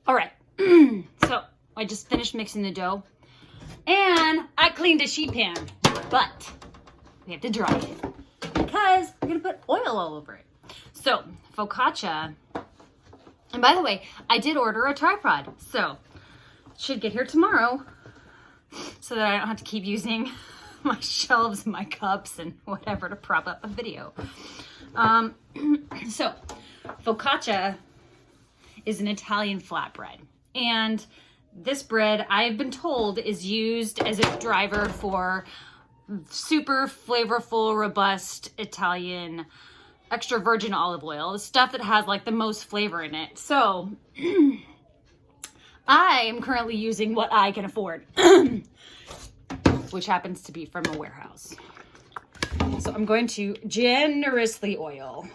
All right, so I just finished mixing the dough and I cleaned a sheet pan, but we have to dry it because we're gonna put oil all over it. So focaccia, and by the way, I did order a tripod, so it should get here tomorrow so that I don't have to keep using my shelves and my cups and whatever to prop up a video. So focaccia is an Italian flatbread, and this bread, I've been told, is used as a driver for super flavorful, robust Italian extra virgin olive oil, the stuff that has like the most flavor in it. So I am currently using what I can afford, which happens to be from a warehouse. So I'm going to generously oil.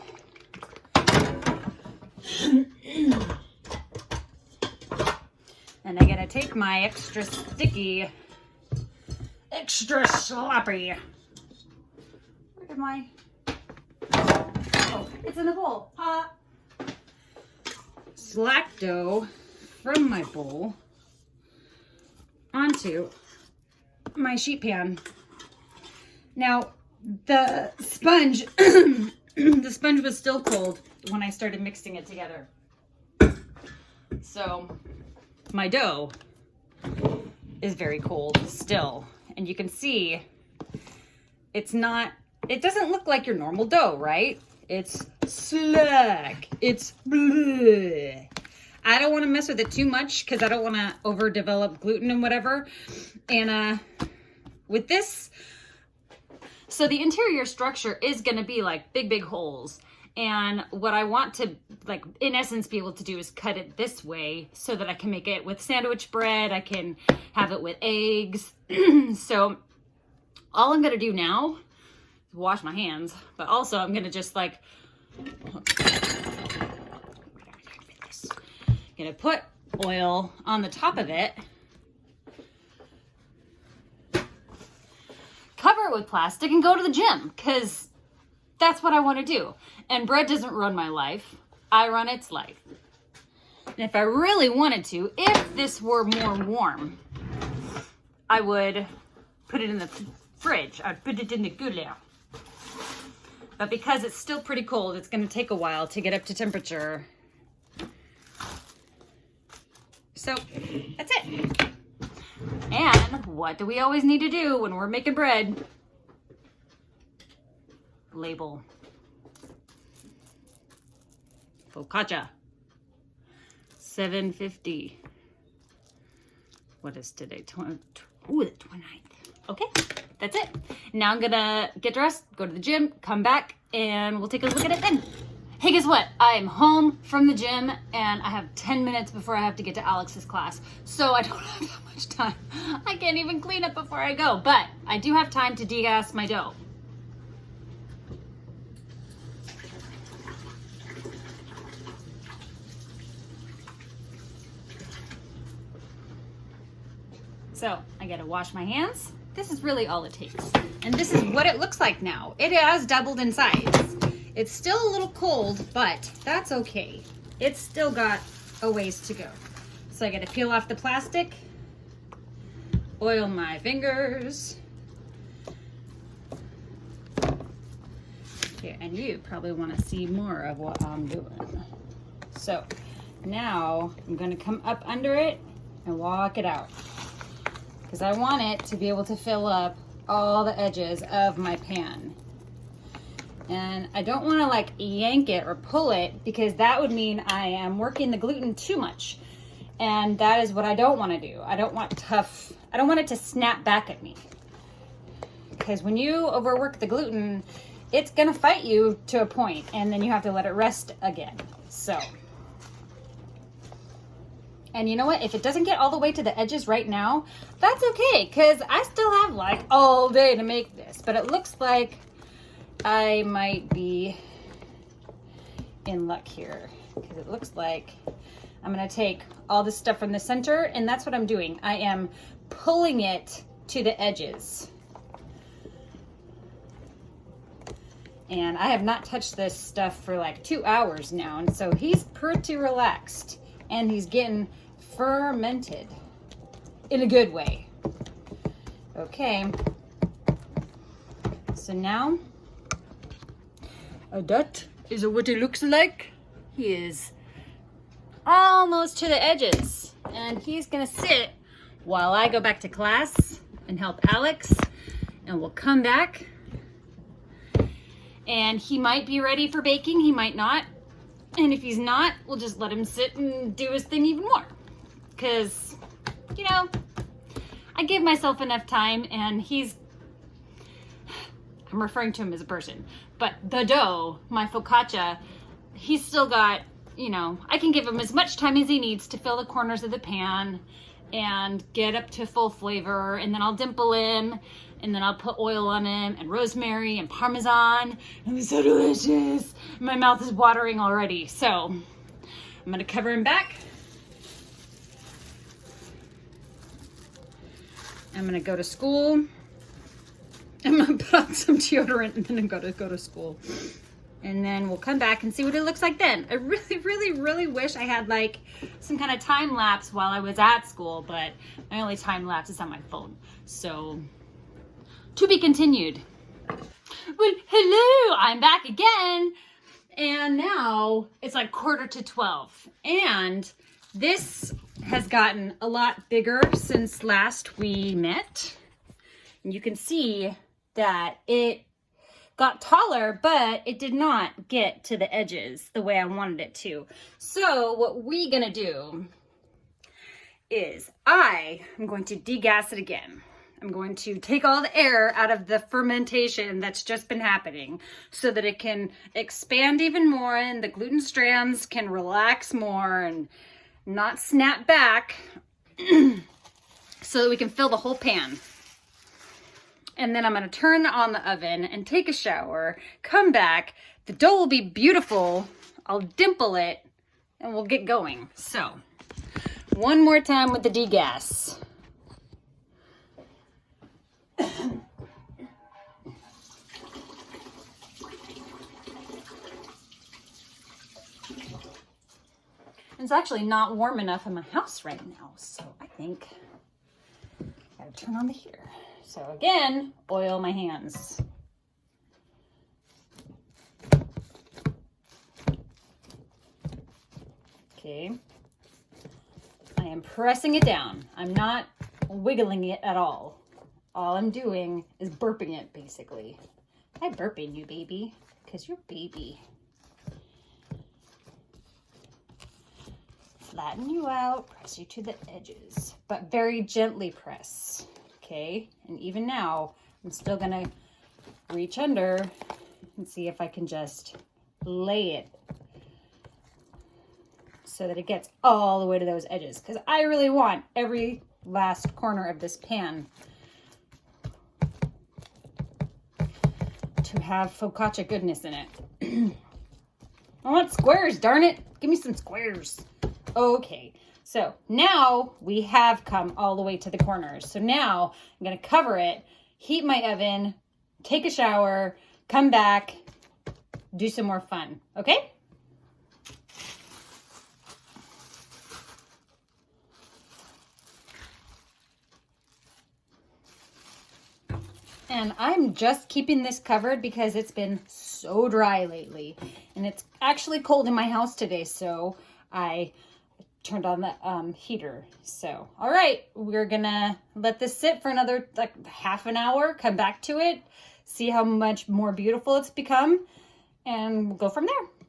And I'm gonna take my extra sticky, extra sloppy. Where did my, oh, it's in the bowl. Slack dough from my bowl onto my sheet pan. Now, the sponge, the sponge was still cold when I started mixing it together. So my dough is very cold still. And you can see it's not, it doesn't look like your normal dough, right? It's slack. It's bleh. I don't want to mess with it too much because I don't want to overdevelop gluten and whatever. And with this, so the interior structure is going to be like big holes. And what I want to, like, in essence, be able to do is cut it this way so that I can make it with sandwich bread. I can have it with eggs. So all I'm going to do now is wash my hands, but also I'm going to just like, going to put oil on the top of it, cover it with plastic, and go to the gym because that's what I want to do. And bread doesn't run my life. I run its life. And if I really wanted to, if this were more warm, I would put it in the fridge. I'd put it in the cooler. But because it's still pretty cold, it's going to take a while to get up to temperature. So that's it. And what do we always need to do when we're making bread? Label. Focaccia. $7.50. What is today? The 29th. Okay, that's it. Now I'm gonna get dressed, go to the gym, come back, and we'll take a look at it then. Hey, guess what? I'm home from the gym and I have 10 minutes before I have to get to Alex's class. So I don't have that much time. I can't even clean up before I go, but I do have time to degas my dough. So I gotta wash my hands. This is really all it takes. And this is what it looks like now. It has doubled in size. It's still a little cold, but that's okay. It's still got a ways to go. So I gotta peel off the plastic, oil my fingers. Here, and you probably wanna see more of what I'm doing. So now I'm gonna come up under it and walk it out, because I want it to be able to fill up all the edges of my pan. And I don't want to like yank it or pull it, because that would mean I am working the gluten too much. And that is what I don't want to do. I don't want it to snap back at me. Because when you overwork the gluten, it's going to fight you to a point, and then you have to let it rest again. So, and you know what? If it doesn't get all the way to the edges right now, that's okay, because I still have like all day to make this. But it looks like I might be in luck here, because it looks like I'm going to take all this stuff from the center, and that's what I'm doing. I am pulling it to the edges. And I have not touched this stuff for like 2 hours now, and so he's pretty relaxed, and he's getting fermented in a good way. Okay, so now that is what it looks like. He is almost to the edges, and he's gonna sit while I go back to class and help Alex, and we'll come back and he might be ready for baking, he might not. And if he's not, we'll just let him sit and do his thing even more. Because, you know, I give myself enough time, and I'm referring to him as a person, but the dough, my focaccia, he's still got, you know, I can give him as much time as he needs to fill the corners of the pan and get up to full flavor, and then I'll dimple him, and then I'll put oil on him, and rosemary and Parmesan, and it's so delicious. My mouth is watering already. So I'm gonna cover him back. I'm gonna go to school. I'm gonna put on some deodorant and then I'm gonna go to school. And then we'll come back and see what it looks like then. I really, really, really wish I had like some kind of time lapse while I was at school, but my only time lapse is on my phone. So, to be continued. Well, hello, I'm back again. And now it's like 11:45. And this has gotten a lot bigger since last we met. And you can see that it got taller, but it did not get to the edges the way I wanted it to. So what we're gonna do is I am going to degas it again. I'm going to take all the air out of the fermentation that's just been happening so that it can expand even more and the gluten strands can relax more and not snap back so that we can fill the whole pan. And then I'm gonna turn on the oven and take a shower, come back, the dough will be beautiful, I'll dimple it, and we'll get going. So, one more time with the degas. It's actually not warm enough in my house right now, so I think I gotta turn on the heater. So again, oil my hands. Okay. I am pressing it down. I'm not wiggling it at all. All I'm doing is burping it, basically. I'm burping you, baby, because you're baby. Flatten you out, press you to the edges, but very gently press. Okay, and even now, I'm still gonna reach under and see if I can just lay it so that it gets all the way to those edges, because I really want every last corner of this pan to have focaccia goodness in it. I want squares, darn it. Give me some squares. Okay, so now we have come all the way to the corners. So now I'm gonna cover it, heat my oven, take a shower, come back, do some more fun, okay? And I'm just keeping this covered because it's been so dry lately. And it's actually cold in my house today, so I turned on the heater. So, all right, we're gonna let this sit for another like half an hour, come back to it, see how much more beautiful it's become, and we'll go from there.